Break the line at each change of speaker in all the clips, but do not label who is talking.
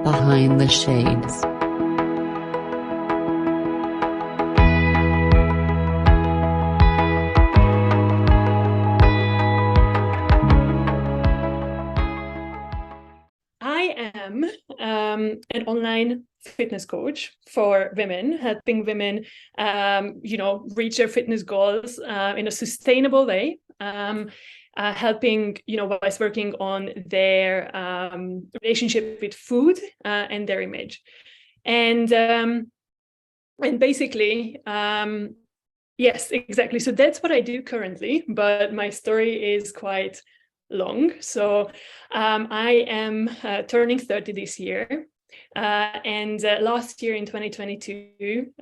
Behind the Shades.
I am an online fitness coach for women, helping women, reach their fitness goals in a sustainable way. Helping, whilst working on their relationship with food and their image, and basically, yes, exactly. So that's what I do currently, but my story is quite long. So I am turning 30 this year. And last year in 2022,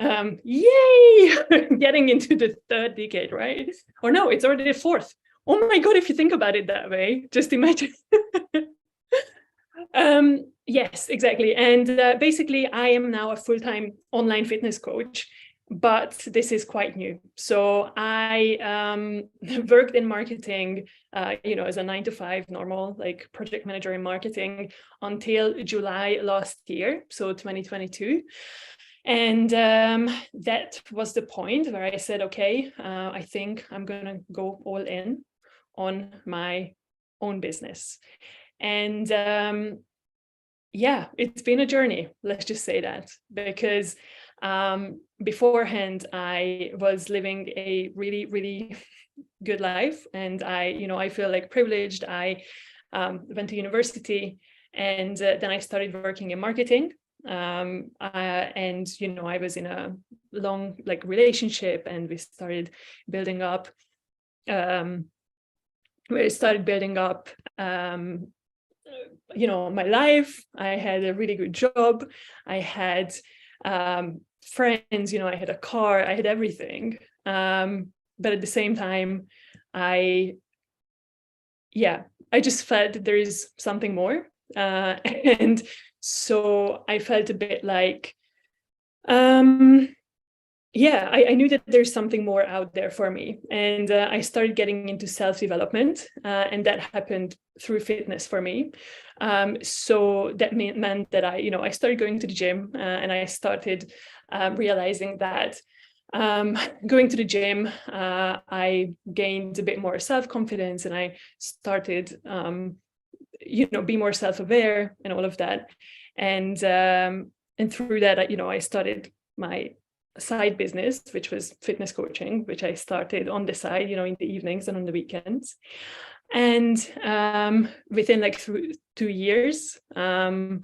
yay, getting into the third decade, right? Or no, it's already the fourth. Oh my God, if you think about it that way, just imagine. Yes, exactly. And basically, I am now a full-time online fitness coach, but this is quite new. So I worked in marketing, as a 9 to 5 normal, like project manager in marketing until July last year, so 2022. And that was the point where I said, okay, I think I'm going to go all in on my own business. And it's been a journey, let's just say that, because beforehand I was living a really, really good life, and I feel like privileged. I went to university, and then I started working in marketing, and I was in a long relationship, and we started building up my life. I had a really good job. I had friends, I had a car, I had everything. But at the same time, I just felt that there is something more. And so I felt a bit like, I knew that there's something more out there for me. And I started getting into self-development, and that happened through fitness for me. So that meant that I started going to the gym, and I started realizing that going to the gym, I gained a bit more self-confidence, and I started, be more self-aware and all of that. And through that, I started my side business, which was fitness coaching, which I started on the side, in the evenings and on the weekends. And within 2 years, I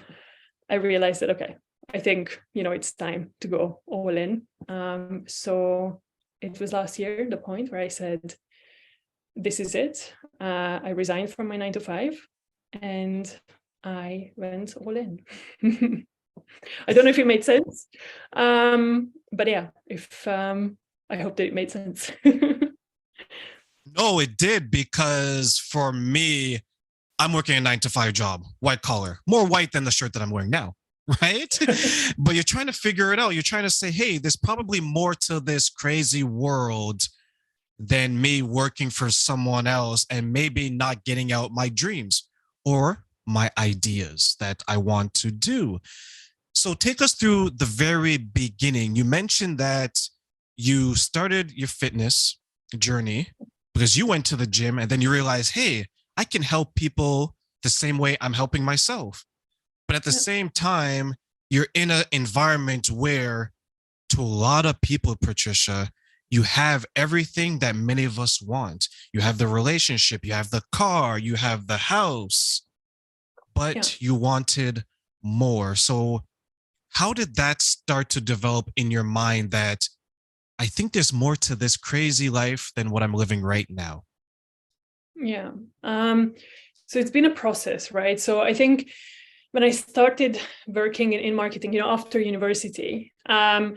realized that, okay, I think, it's time to go all in. So it was last year, the point where I said, this is it. I resigned from my 9 to 5 and I went all in. I don't know if it made sense. But yeah, I hope that it made sense.
No, it did, because for me, I'm working a 9 to 5 job, white collar, more white than the shirt that I'm wearing now, right? But you're trying to figure it out. You're trying to say, hey, there's probably more to this crazy world than me working for someone else and maybe not getting out my dreams or my ideas that I want to do. So take us through the very beginning. You mentioned that you started your fitness journey because you went to the gym and then you realized, hey, I can help people the same way I'm helping myself. But at the same time, you're in an environment where, to a lot of people, Patricia, you have everything that many of us want. You have the relationship, you have the car, you have the house, but you wanted more. So how did that start to develop in your mind that I think there's more to this crazy life than what I'm living right now?
Yeah. So it's been a process, right? So I think when I started working in marketing, after university, at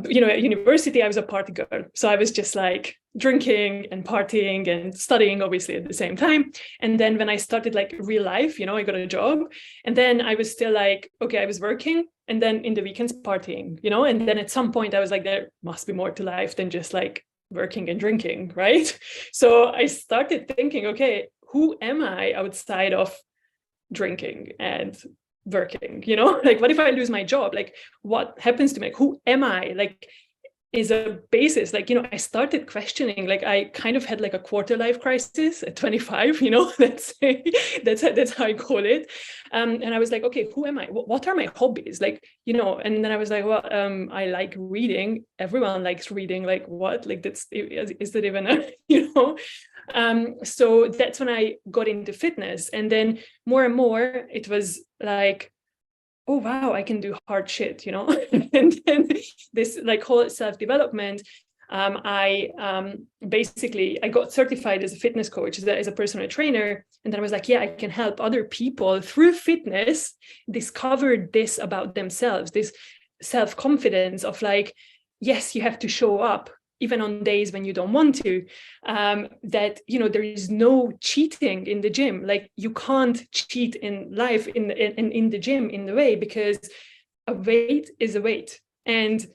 university, I was a party girl. So I was just like drinking and partying and studying, obviously, at the same time. And then when I started real life, I got a job. And then I was still okay, I was working. And then in the weekends, partying, and then at some point I was like, there must be more to life than just working and drinking, right? So I started thinking, okay, who am I outside of drinking and working, you know, like what if I lose my job? Like what happens to me? Like, who am I? Like is a basis. Like, you know, I started questioning, like I kind of had like a quarter life crisis at 25, you know, let's say that's how I call it. And I was like, okay, who am I? What are my hobbies? Like, you know, and then I was like, well, I like reading. Everyone likes reading. Like what? Like is that even a, you know? So that's when I got into fitness. And then more and more, it was like, oh wow, I can do hard shit, you know. And then this like whole self-development, I basically I got certified as a fitness coach, as a personal trainer, and then I was like, yeah, I can help other people through fitness discover this about themselves, this self-confidence of like, yes, you have to show up even on days when you don't want to, that, you know, there is no cheating in the gym. Like you can't cheat in life in the gym in the way, because a weight is a weight. And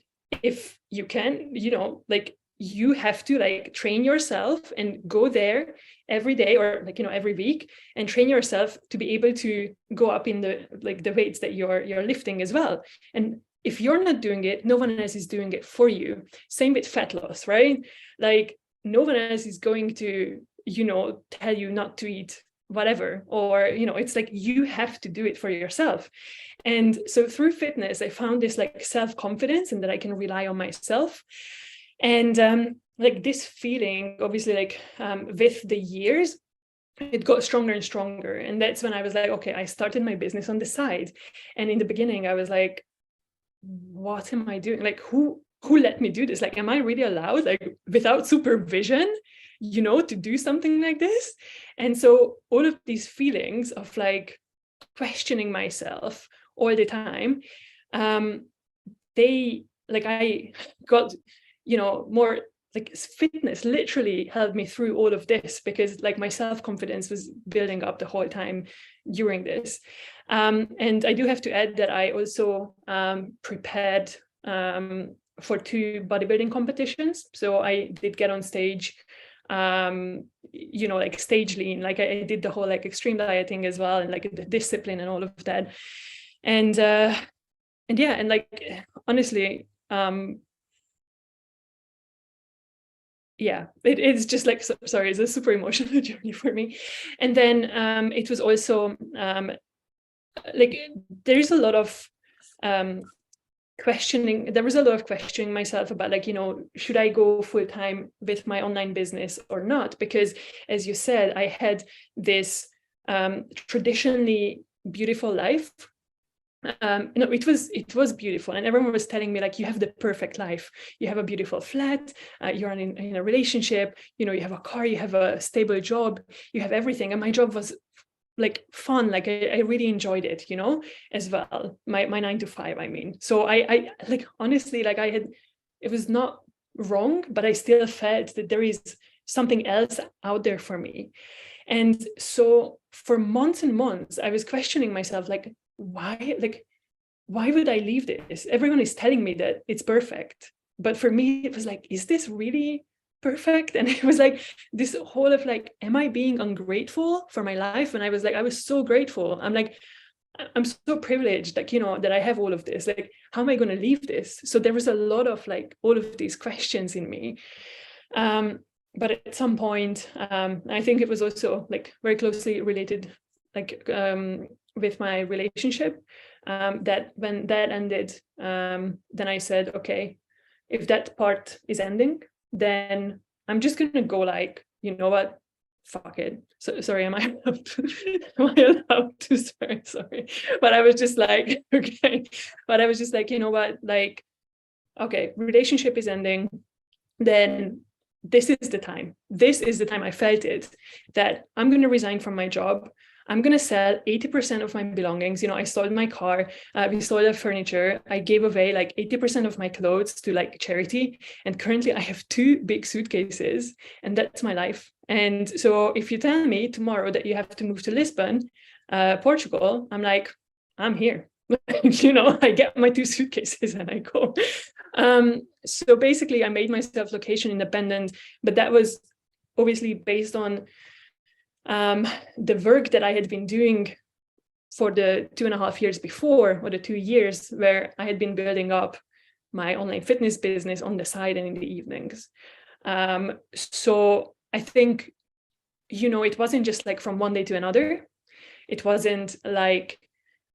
if you can, you know, like you have to like train yourself and go there every day, or like, you know, every week, and train yourself to be able to go up in the like the weights that you're lifting as well. And if you're not doing it, no one else is doing it for you. Same with fat loss, right? Like no one else is going to, you know, tell you not to eat whatever, or, you know, it's like you have to do it for yourself. And so through fitness, I found this like self-confidence, and that I can rely on myself. And like this feeling, obviously, like with the years, it got stronger and stronger. And that's when I was like, okay, I started my business on the side. And in the beginning, I was like, what am I doing? Like, who let me do this? Like, am I really allowed, like without supervision, you know, to do something like this? And so all of these feelings of like questioning myself all the time, they like, I got, you know, more like fitness literally helped me through all of this, because like my self-confidence was building up the whole time during this. And I do have to add that I also prepared for 2 bodybuilding competitions. So I did get on stage, you know, like stage lean, like I did the whole like extreme dieting as well, and like the discipline and all of that. And yeah, and like honestly, yeah, it's just like, sorry, it's a super emotional journey for me. And then it was also like there is a lot of questioning. There was a lot of questioning myself about like, you know, should I go full time with my online business or not? Because as you said, I had this traditionally beautiful life. No, it was beautiful, and everyone was telling me like, you have the perfect life, you have a beautiful flat, you're in a relationship, you know, you have a car, you have a stable job, you have everything. And my job was like fun, like I really enjoyed it, you know, as well, my 9 to 5, I mean. So I like, honestly, like it was not wrong, but I still felt that there is something else out there for me. And so for months and months, I was questioning myself, like, why would I leave this? Everyone is telling me that it's perfect, but for me it was like, is this really perfect? And it was like this whole of like, am I being ungrateful for my life? And I was like, I was so grateful. I'm like, I'm so privileged, like, you know, that I have all of this. Like, how am I going to leave this? So there was a lot of like all of these questions in me. But at some point, I think it was also like very closely related, like with my relationship, that when that ended, then I said, okay, if that part is ending, then I'm just gonna go like, you know what, fuck it. So sorry, am I allowed to swear? Sorry. But I was just like, okay. But I was just like, you know what, like, okay, relationship is ending, then this is the time. This is the time, I felt it, that I'm going to resign from my job. I'm going to sell 80% of my belongings. You know, I sold my car, we sold our furniture. I gave away like 80% of my clothes to like charity. And currently I have 2 big suitcases, and that's my life. And so if you tell me tomorrow that you have to move to Lisbon, Portugal, I'm like, I'm here. You know, I get my 2 suitcases and I go. So basically I made myself location independent, but that was obviously based on the work that I had been doing for the 2.5 years before, or the 2 years where I had been building up my online fitness business on the side and in the evenings. So I think, it wasn't just like from one day to another. It wasn't like,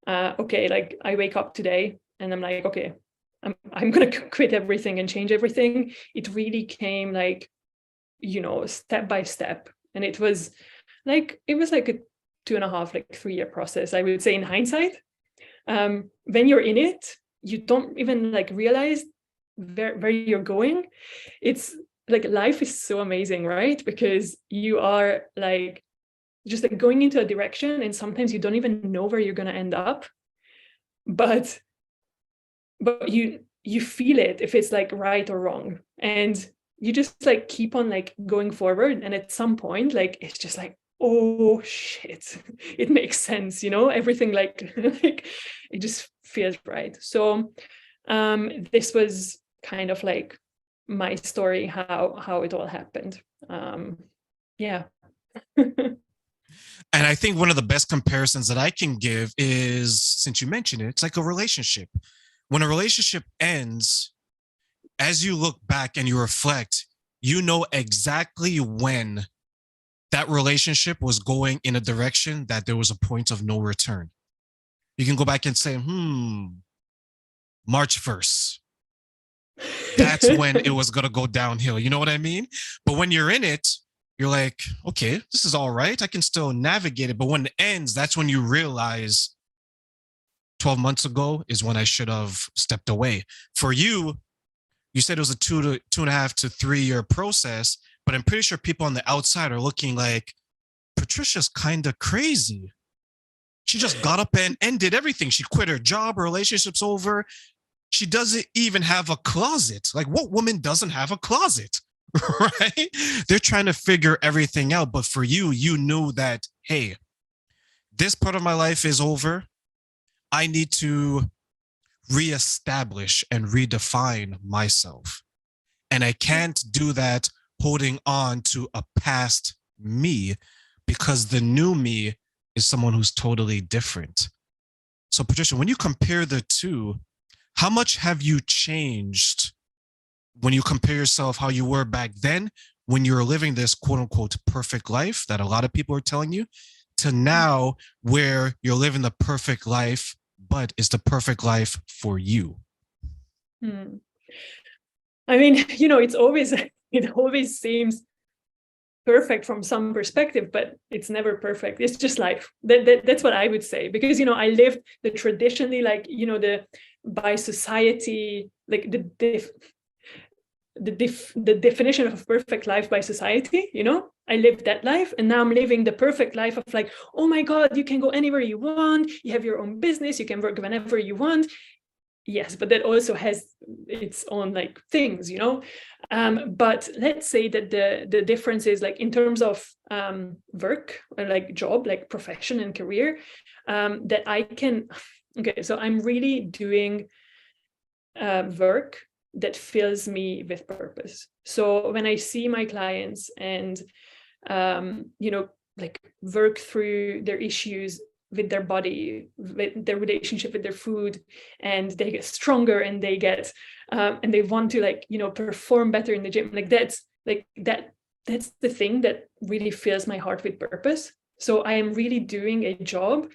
okay, like I wake up today and I'm like, okay, I'm going to quit everything and change everything. It really came like, step by step. And it was like a 2.5, like 3-year process, I would say, in hindsight. When you're in it, you don't even like realize where you're going. It's like life is so amazing, right? Because you are like just like going into a direction, and sometimes you don't even know where you're going to end up, but you feel it if it's like right or wrong, and you just like keep on like going forward. And at some point, like it's just like, oh shit, it makes sense, everything like like it just feels right. So this was kind of like my story, how it all happened. Yeah.
And I think one of the best comparisons that I can give is, since you mentioned it, it's like a relationship. When a relationship ends, as you look back and you reflect, you know exactly when that relationship was going in a direction that there was a point of no return. You can go back and say, March 1st. That's when it was going to go downhill. You know what I mean? But when you're in it, you're like, okay, this is all right. I can still navigate it. But when it ends, that's when you realize 12 months ago is when I should have stepped away. For you, you said it was a 2.5 to 3 year process, but I'm pretty sure people on the outside are looking like, Patricia's kind of crazy. She just got up and ended everything. She quit her job, her relationship's over. She doesn't even have a closet. Like, what woman doesn't have a closet? Right? They're trying to figure everything out. But for you, you knew that, hey, this part of my life is over. I need to reestablish and redefine myself. And I can't do that holding on to a past me, because the new me is someone who's totally different. So Patricia, when you compare the two, how much have you changed when you compare yourself how you were back then, when you were living this quote unquote perfect life that a lot of people are telling you, to now where you're living the perfect life, but it's the perfect life for you?
I mean, it always seems perfect from some perspective, but it's never perfect. It's just life. That's what I would say, because I lived the traditionally, like the by society, like the definition of a perfect life by society. I lived that life, and now I'm living the perfect life of like, oh my God, you can go anywhere you want, you have your own business, you can work whenever you want. Yes, but that also has its own like things, but let's say that the difference is like in terms of work, or like job, like profession and career, that I can, okay, so I'm really doing work that fills me with purpose. So when I see my clients and like work through their issues with their body, with their relationship with their food, and they get stronger, and they get and they want to like perform better in the gym, like that's the thing that really fills my heart with purpose. So I am really doing a job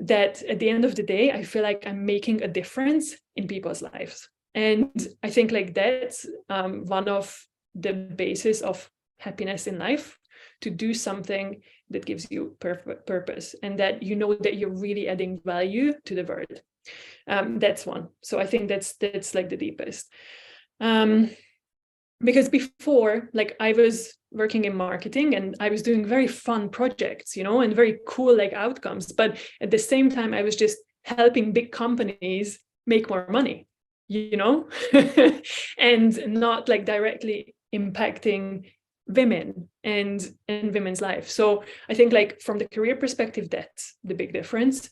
that at the end of the day, I feel like I'm making a difference in people's lives. And I think like that's one of the basis of happiness in life, to do something that gives you purpose, and that that you're really adding value to the world. That's one. So I think that's like the deepest. Because before, like I was working in marketing and I was doing very fun projects, and very cool like outcomes. But at the same time, I was just helping big companies make more money, and not like directly impacting women and women's life. So I think like from the career perspective, that's the big difference.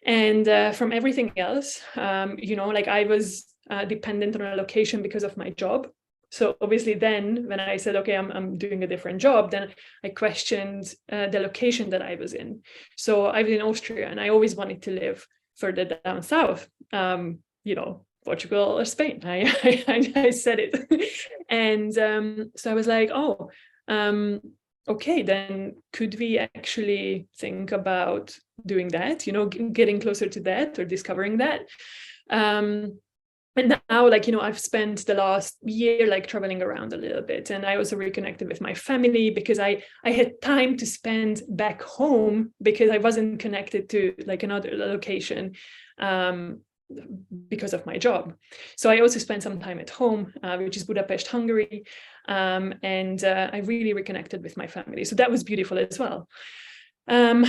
And from everything else, like I was dependent on a location because of my job. So obviously then when I said, okay, I'm doing a different job, then I questioned the location that I was in. So I was in Austria and I always wanted to live further down south, Portugal or Spain. I said it. And so I was like, okay, then could we actually think about doing that, getting closer to that or discovering that? And now, I've spent the last year, traveling around a little bit. And I also reconnected with my family because I had time to spend back home because I wasn't connected to another location because of my job. So I also spent some time at home, which is Budapest, Hungary. And I really reconnected with my family. So that was beautiful as well. And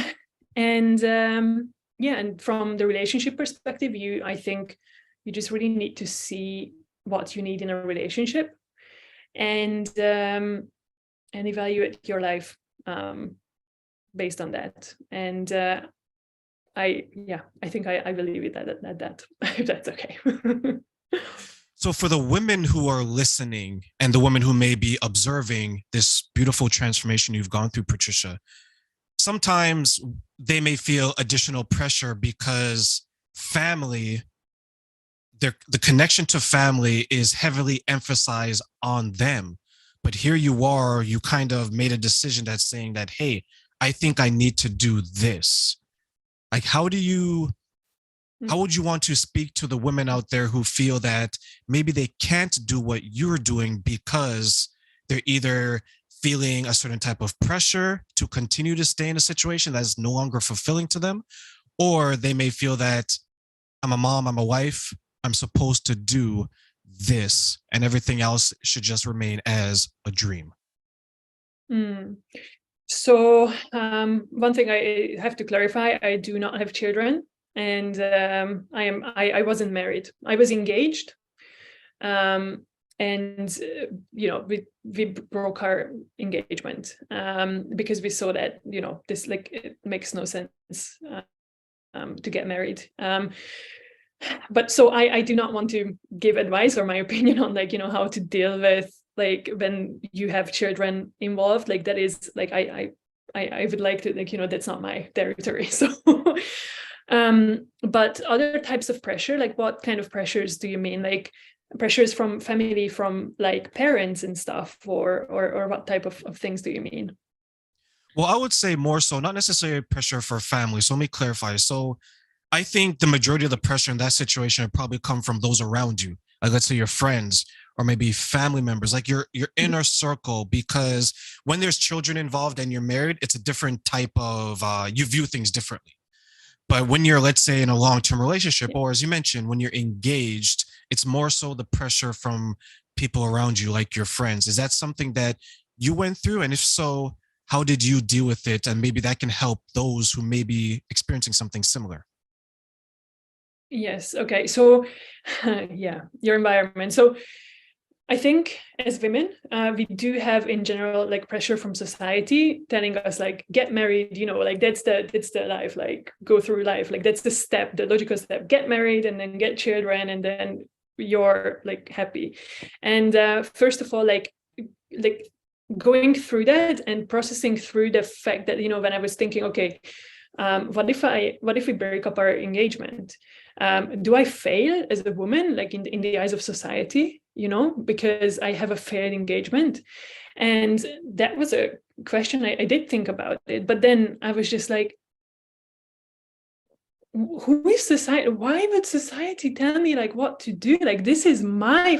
from the relationship perspective, I think you just really need to see what you need in a relationship and evaluate your life based on that. And I think I will leave it at that, if that's okay.
So for the women who are listening and the women who may be observing this beautiful transformation you've gone through, Patricia, sometimes they may feel additional pressure because the connection to family is heavily emphasized on them. But here you are, you kind of made a decision that's saying that, hey, I think I need to do this. Like, how would you want to speak to the women out there who feel that maybe they can't do what you're doing because they're either feeling a certain type of pressure to continue to stay in a situation that's no longer fulfilling to them, or they may feel that I'm a mom, I'm a wife, I'm supposed to do this and everything else should just remain as a dream?
So one thing I have to clarify, I do not have children, and I wasn't married. I was engaged, and we broke our engagement because we saw that this it makes no sense to get married. But so I do not want to give advice or my opinion on how to deal with when you have children involved. That is I would like to that's not my territory. So but other types of pressure, what kind of pressures do you mean? Pressures from family, from parents and stuff, or what type of things do you mean?
Well, I would say more so, not necessarily pressure for family. So let me clarify. So I think the majority of the pressure in that situation would probably come from those around you. Like, let's say your friends or maybe family members, like your inner circle, because when there's children involved and you're married, it's a different type of, you view things differently. But when you're, let's say, in a long-term relationship, or as you mentioned, when you're engaged, it's more so the pressure from people around you, like your friends. Is that something that you went through? And if so, how did you deal with it? And maybe that can help those who may be experiencing something similar.
Yes. Okay. So, your environment. So, I think as women, we do have in general pressure from society telling us get married. That's the life. Go through life. That's the step, the logical step. Get married and then get children and then you're happy. And first of all, going through that and processing through the fact that when I was thinking, okay, what if we break up our engagement? Do I fail as a woman, in the eyes of society, because I have a failed engagement? And that was a question I did think about it. But then I was just who is society? Why would society tell me what to do? This is my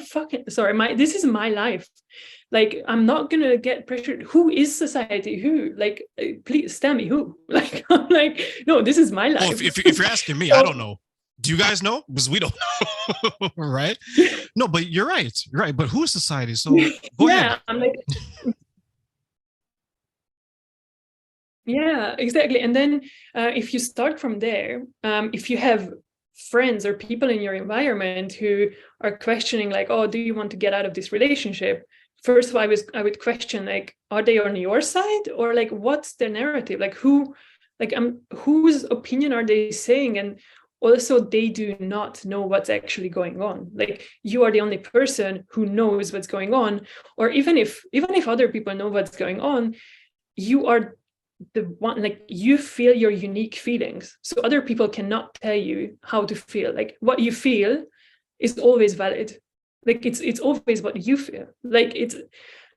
this is my life. I'm not gonna get pressured. Who is society? Who? Please tell me who. I'm no, this is my life.
Well, if you're asking me, I don't know. Do you guys know? Because we don't know, right? No, but you're right. You're right. But who is society? So go ahead.
I'm yeah, exactly. And then if you start from there, if you have friends or people in your environment who are questioning oh, do you want to get out of this relationship? First of all, I would question are they on your side, or what's their narrative? Whose opinion are they saying, and also they do not know what's actually going on. Like, you are the only person who knows what's going on. Or even if other people know what's going on, you are the one, like, you feel your unique feelings. So other people cannot tell you how to feel. Like, what you feel is always valid. Like, it's always what you feel. Like, it's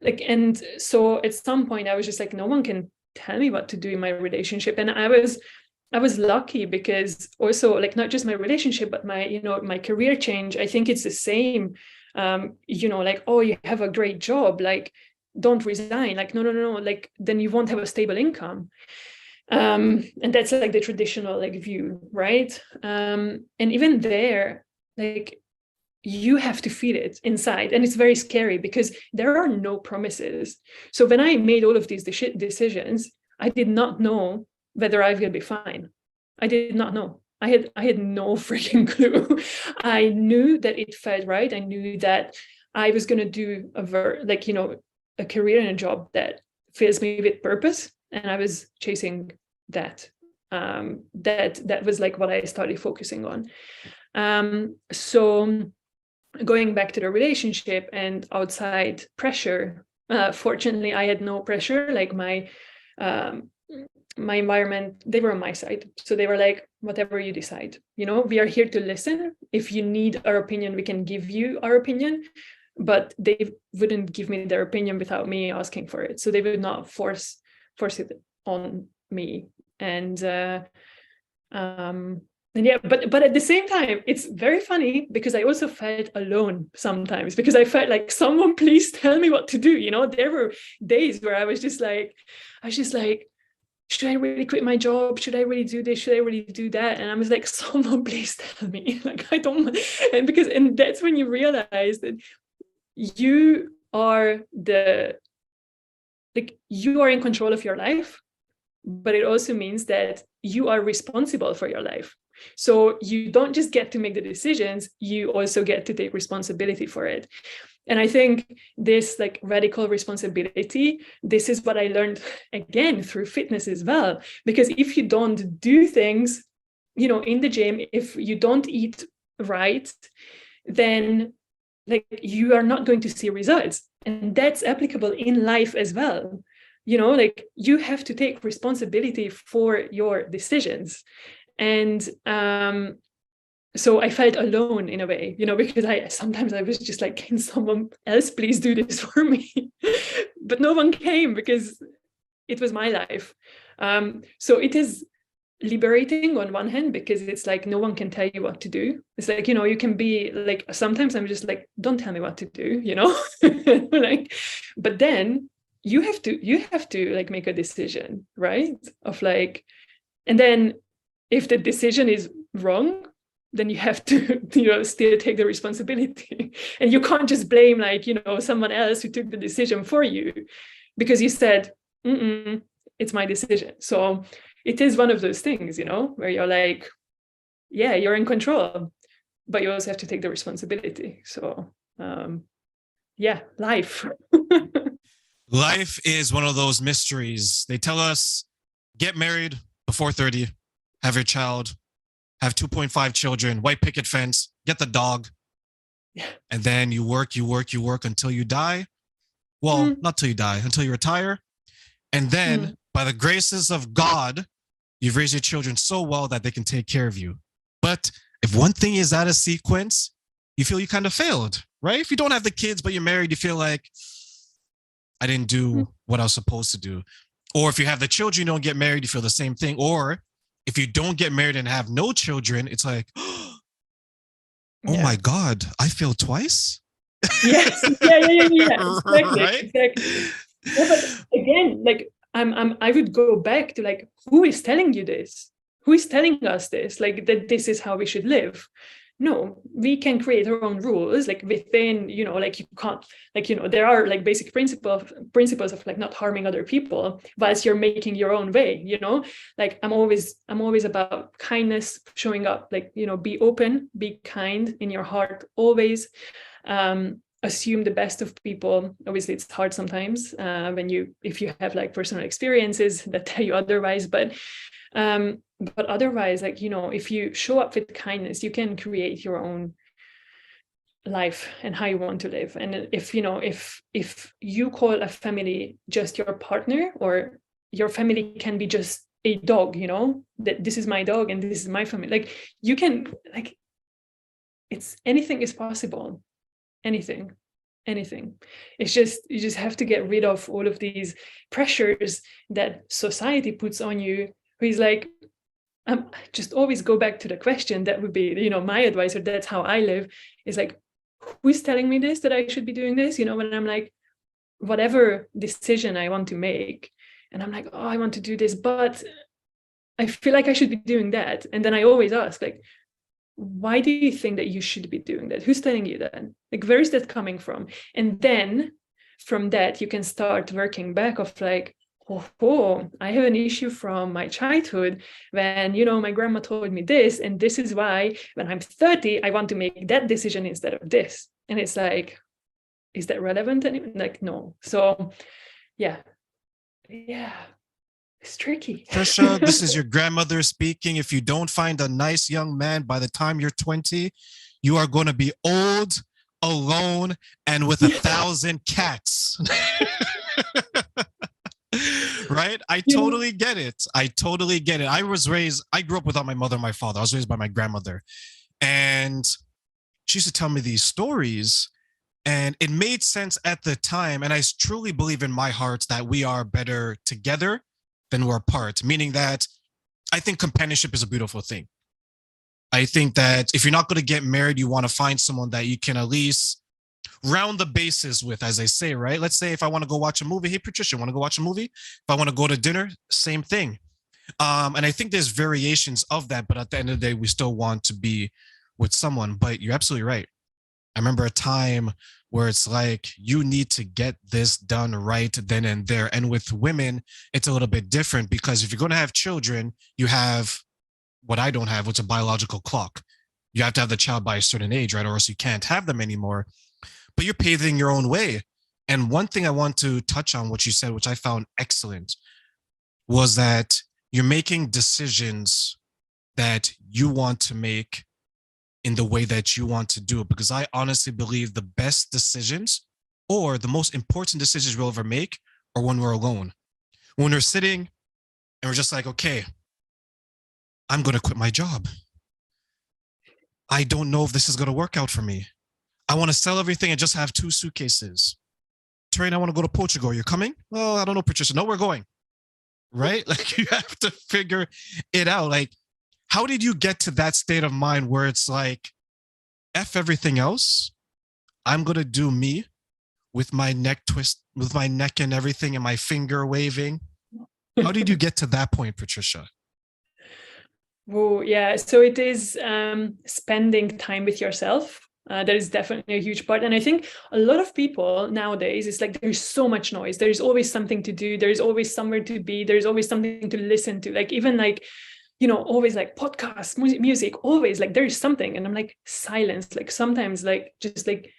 like, and so at some point I was just like, no one can tell me what to do in my relationship. And I was lucky, because also, like, not just my relationship, but my, my career change, I think it's the same. Like, oh, you have a great job, like, don't resign. Like, no, like, then you won't have a stable income. And that's like the traditional, like, view, right? And even there, like, you have to feel it inside, and it's very scary because there are no promises. So when I made all of these decisions, I did not know whether I will be fine. I did not know. I had no freaking clue. I knew that it felt right. I knew that I was going to do a career and a job that fills me with purpose, and I was chasing that. That was like what I started focusing on. So going back to the relationship and outside pressure, fortunately I had no pressure. Like, my environment, they were on my side. So they were like, whatever you decide, we are here to listen. If you need our opinion, we can give you our opinion. But they wouldn't give me their opinion without me asking for it. So they would not force it on me. And yeah, but at the same time, it's very funny because I also felt alone sometimes, because I felt like, someone please tell me what to do. There were days where I was just like, should I really quit my job? Should I really do this? Should I really do that? And I was like, someone please tell me. Like, I don't, and that's when you realize that you are you are in control of your life, but it also means that you are responsible for your life. So you don't just get to make the decisions, you also get to take responsibility for it. And I think this, like, radical responsibility, this is what I learned again through fitness as well. Because if you don't do things, in the gym, if you don't eat right, then, like, you are not going to see results. And that's applicable in life as well. Like, you have to take responsibility for your decisions. And so I felt alone in a way, because sometimes I was just like, can someone else please do this for me? But no one came, because it was my life. So it is liberating on one hand, because it's like, no one can tell you what to do. It's like, you can be like, sometimes I'm just like, don't tell me what to do, like, but then you have to like make a decision, right? Of like, and then if the decision is wrong, then you have to, still take the responsibility. And you can't just blame, like, someone else who took the decision for you, because you said, it's my decision. So it is one of those things, where you're like, yeah, you're in control, but you also have to take the responsibility. So, yeah, life.
Life is one of those mysteries. They tell us, get married before 30, have your child, have 2.5 children, white picket fence, get the dog.
Yeah.
And then you work until you die. Well, not till you die, until you retire. And then by the graces of God, you've raised your children so well that they can take care of you. But if one thing is out of sequence, you feel you kind of failed, right? If you don't have the kids, but you're married, you feel like, I didn't do what I was supposed to do. Or if you have the children, you don't get married, you feel the same thing. Or if you don't get married and have no children, it's like, oh my God, I failed twice?
Yes. Yeah. Exactly.
Right?
Exactly. Yeah, but again, like, I would go back to, like, who is telling you this? Who is telling us this? Like, that this is how we should live? No, we can create our own rules, like, within, like, you can't, like, there are, like, basic principles of like not harming other people whilst you're making your own way, like, I'm always about kindness, showing up, like, be open, be kind in your heart, always. Assume the best of people. Obviously it's hard sometimes if you have like personal experiences that tell you otherwise, but but otherwise, like, if you show up with kindness, you can create your own life and how you want to live. And if you call a family just your partner, or your family can be just a dog, that this is my dog and this is my family, like, you can, like, it's, anything is possible. Anything. It's just, you just have to get rid of all of these pressures that society puts on you, who is like, just always go back to the question. That would be, my advice, or that's how I live, is like, who's telling me this, that I should be doing this? When I'm like, whatever decision I want to make, and I'm like, oh, I want to do this, but I feel like I should be doing that. And then I always ask, like, why do you think that you should be doing that? Who's telling you that? Like, where is that coming from? And then from that, you can start working back of like, oh, I have an issue from my childhood when, my grandma told me this, and this is why when I'm 30, I want to make that decision instead of this. And it's like, is that relevant? And like, no. So yeah. It's tricky.
Patricia, this is your grandmother speaking. If you don't find a nice young man by the time you're 20, you are going to be old, alone, and with 1,000 cats. Right? I totally get it. I grew up without my mother and my father. I was raised by my grandmother. And she used to tell me these stories, and it made sense at the time. And I truly believe in my heart that we are better together than we're apart, meaning that I think companionship is a beautiful thing. I think that if you're not going to get married, you want to find someone that you can at least round the bases with, as I say, right? Let's say if I want to go watch a movie, hey, Patricia, want to go watch a movie? If I want to go to dinner, same thing. And I think there's variations of that, but at the end of the day, we still want to be with someone. But you're absolutely right. I remember a time where it's like, you need to get this done right then and there. And with women, it's a little bit different, because if you're going to have children, you have what I don't have, which is a biological clock. You have to have the child by a certain age, right? Or else you can't have them anymore. But you're paving your own way. And one thing I want to touch on, what you said, which I found excellent, was that you're making decisions that you want to make in the way that you want to do it. Because I honestly believe the best decisions, or the most important decisions we'll ever make, are when we're alone. When we're sitting and we're just like, okay, I'm going to quit my job. I don't know if this is going to work out for me. I want to sell everything and just have 2 suitcases. Terrain, I want to go to Portugal. You're coming? Well, I don't know, Patricia. No, we're going. Right? Like, you have to figure it out. Like, how did you get to that state of mind where it's like, F everything else, I'm going to do me, with my neck twist, with my neck and everything, and my finger waving? How did you get to that point, Patricia?
Oh, yeah. So it is spending time with yourself. That is definitely a huge part. And I think a lot of people nowadays, it's like there's so much noise. There's always something to do. There's always somewhere to be. There's always something to listen to. Like, even like, always like podcasts, music, always like there's something. And I'm like, silence. Like, sometimes like just like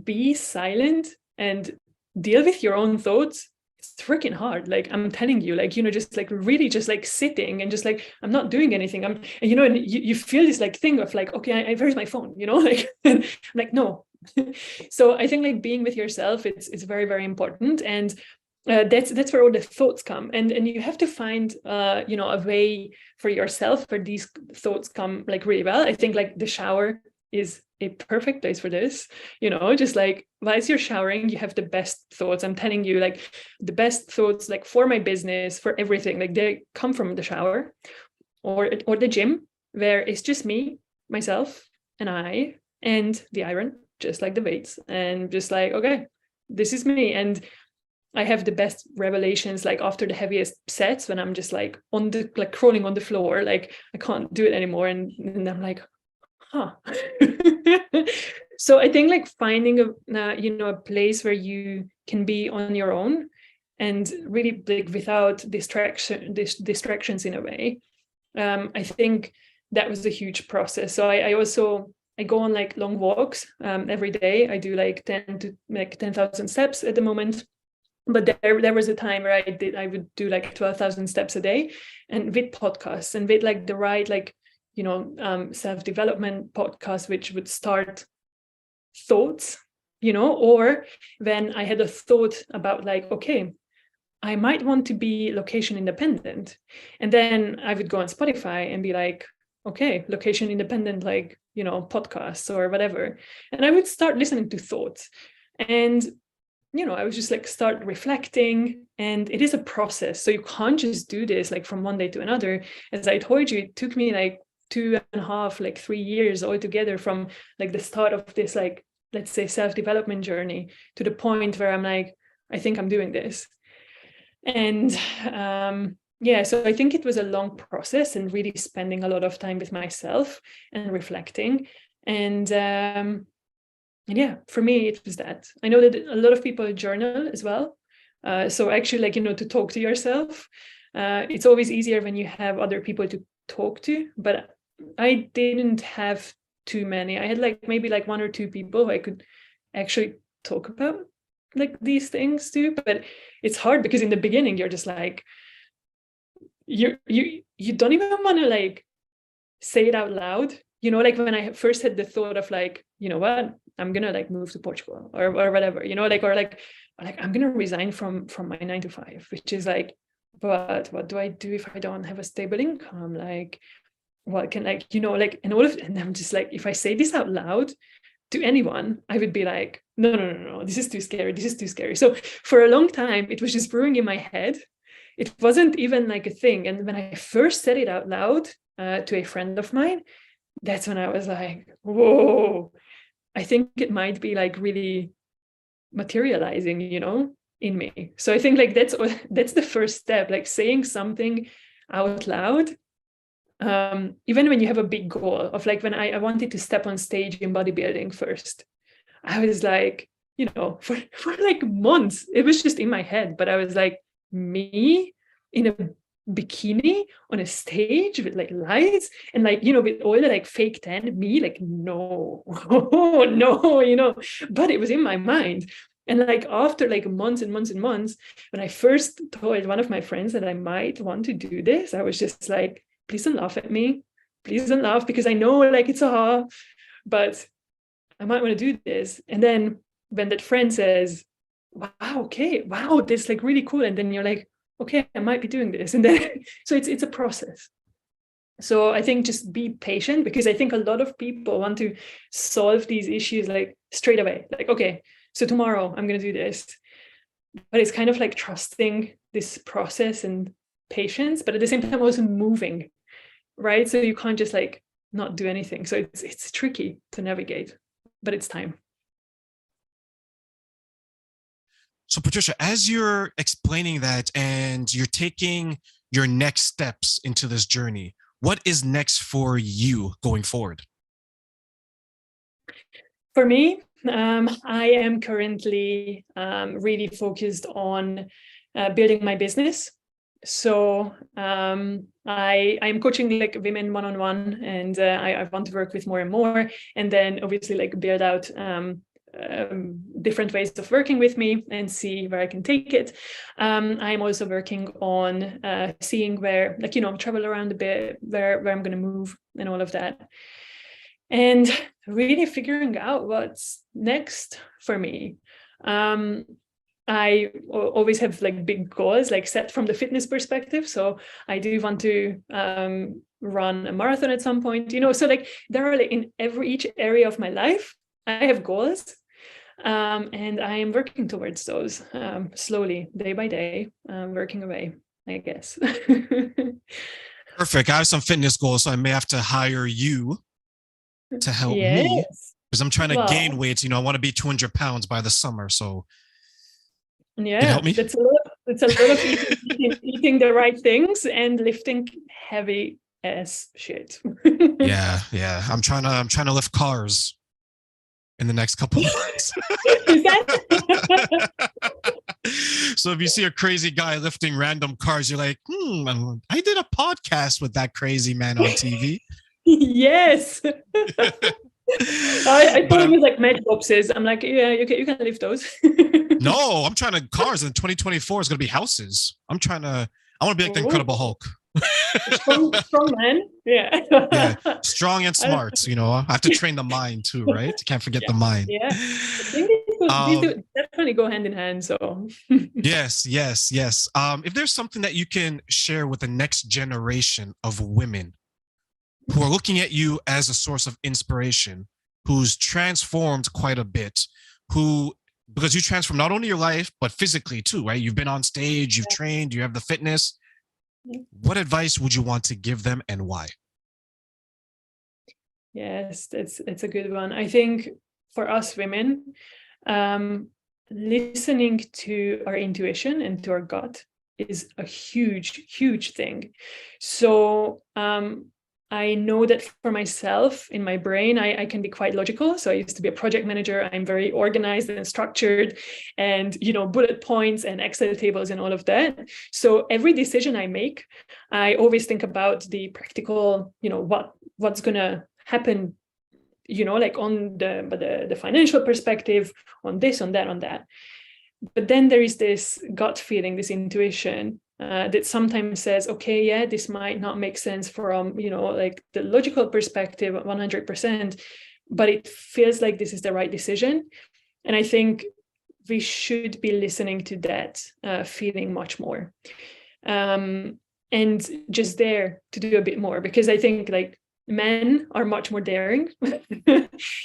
be silent and deal with your own thoughts. It's freaking hard. Like, I'm telling you, like, just like really just like sitting and just like, I'm not doing anything. And you feel this like thing of like, okay, where's my phone? Like, and I'm like, no. So I think like being with yourself, it's very, very important. And that's where all the thoughts come. And you have to find, a way for yourself where these thoughts come like really well. I think like the shower is a perfect place for this. Just like whilst you're showering, you have the best thoughts. I'm telling you, like the best thoughts, like for my business, for everything, like they come from the shower or the gym, where it's just me, myself, and I, and the iron, just like the weights, and just like, okay, this is me. And I have the best revelations, like after the heaviest sets, when I'm just like crawling on the floor, like I can't do it anymore. And I'm like, huh. So I think like finding a place where you can be on your own and really like without distractions in a way. I think that was a huge process. So I go on like long walks every day. I do like 10,000 steps at the moment. But there was a time where I would do like 12,000 steps a day, and with podcasts and with like the right, like, self-development podcasts, which would start thoughts, or when I had a thought about like, okay, I might want to be location independent. And then I would go on Spotify and be like, okay, location independent, like, podcasts or whatever. And I would start listening to thoughts. And, I was just like start reflecting. And it is a process. So you can't just do this like from one day to another. As I told you, it took me like 2.5, like 3 years altogether from like the start of this, like, let's say, self-development journey to the point where I'm like, I think I'm doing this. And so I think it was a long process and really spending a lot of time with myself and reflecting. And for me, it was that. I know that a lot of people journal as well. So actually, like, to talk to yourself, it's always easier when you have other people to talk to. But I didn't have too many. I had like maybe like 1 or 2 people who I could actually talk about like these things too. But it's hard because in the beginning you're just like, you don't even want to like say it out loud. Like when I first had the thought of like, what, I'm gonna like move to Portugal or whatever, like I'm gonna resign from my 9 to 5, which is like, but what do I do if I don't have a stable income? Like, what can, like, like, and all of, and I'm just like, if I say this out loud to anyone, I would be like, no, this is too scary. So for a long time, it was just brewing in my head. It wasn't even like a thing. And when I first said it out loud to a friend of mine, that's when I was like, whoa, I think it might be like really materializing, in me. So I think like that's the first step, like saying something out loud. Even when you have a big goal of like, when I wanted to step on stage in bodybuilding first, I was like, for like months, it was just in my head, but I was like, me in a bikini on a stage with like lights and like, with all the like fake tan, me like, no, no, but it was in my mind. And like after like months and months and months, when I first told one of my friends that I might want to do this, I was just like, please don't laugh at me. Please don't laugh, because I know like it's but I might want to do this. And then when that friend says, wow, okay, wow, this is like really cool. And then you're like, okay, I might be doing this. And then, so it's a process. So I think just be patient, because I think a lot of people want to solve these issues like straight away. Like, okay, so tomorrow I'm going to do this. But it's kind of like trusting this process and patience, but at the same time also moving, right? So you can't just like not do anything. So it's tricky to navigate, but it's time.
So Patricia, as you're explaining that and you're taking your next steps into this journey, what is next for you going forward?
For me, I am currently really focused on building my business. So I am coaching like women one-on-one, and I want to work with more and more, and then obviously like build out different ways of working with me and see where I can take it. I'm also working on seeing where, like, travel around a bit, where I'm going to move and all of that. And really figuring out what's next for me. I always have like big goals, like set from the fitness perspective. So I do want to run a marathon at some point, so like there are like in each area of my life, I have goals. And I am working towards those slowly, day by day, working away, I guess.
Perfect. I have some fitness goals, so I may have to hire you to help me, because I'm trying to gain weight. I want to be 200 pounds by the summer. So can you help me?
It's a lot of eating the right things and lifting heavy as shit.
Yeah. I'm trying to lift cars in the next couple of months. So if you see a crazy guy lifting random cars, you're like, I did a podcast with that crazy man on TV.
Yes. I
But
told him it's like matchboxes. I'm like, yeah, you can leave those.
no, I'm trying to cars in 2024 is going to be houses. I want to be like the Incredible Hulk.
Strong man. Yeah.
Yeah, strong and
I don't-
smart. I have to train the mind too, right? Can't forget the mind.
Yeah. I think these do definitely go hand in hand. So
Yes, yes, yes. If there's something that you can share with the next generation of women who are looking at you as a source of inspiration, who's transformed quite a bit, because you transform not only your life, but physically too, right? You've been on stage, you've trained, you have the fitness. What advice would you want to give them and why?
yes, it's a good one. I think for us women, listening to our intuition and to our gut is a huge thing. So I know that for myself, in my brain, I can be quite logical. So I used to be a project manager. I'm very organized and structured, and bullet points and Excel tables and all of that. So every decision I make, I always think about the practical, what's gonna happen, like on the financial perspective, on this, on that. But then there is this gut feeling, this intuition that sometimes says, okay, yeah, this might not make sense from, like the logical perspective 100%, but it feels like this is the right decision. And I think we should be listening to that feeling much more. And just there to do a bit more, because I think like men are much more daring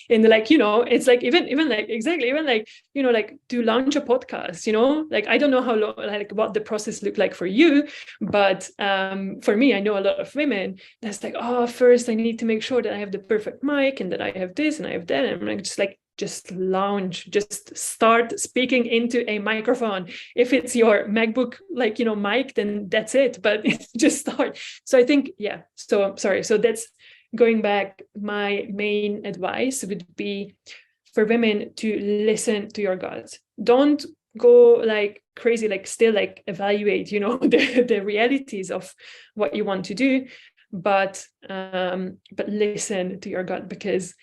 and like it's like even like exactly even like like to launch a podcast, like I don't know how long, like what the process looked like for you, but for me, I know a lot of women that's like, oh, first I need to make sure that I have the perfect mic and that I have this and I have that, and I'm like just launch, just start speaking into a microphone. If it's your MacBook like mic, then that's it, but just start. So I think so that's going back. My main advice would be for women to listen to your gut. Don't go like crazy, like still like evaluate the realities of what you want to do, but listen to your gut, because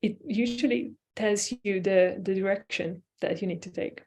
it usually tells you the direction that you need to take.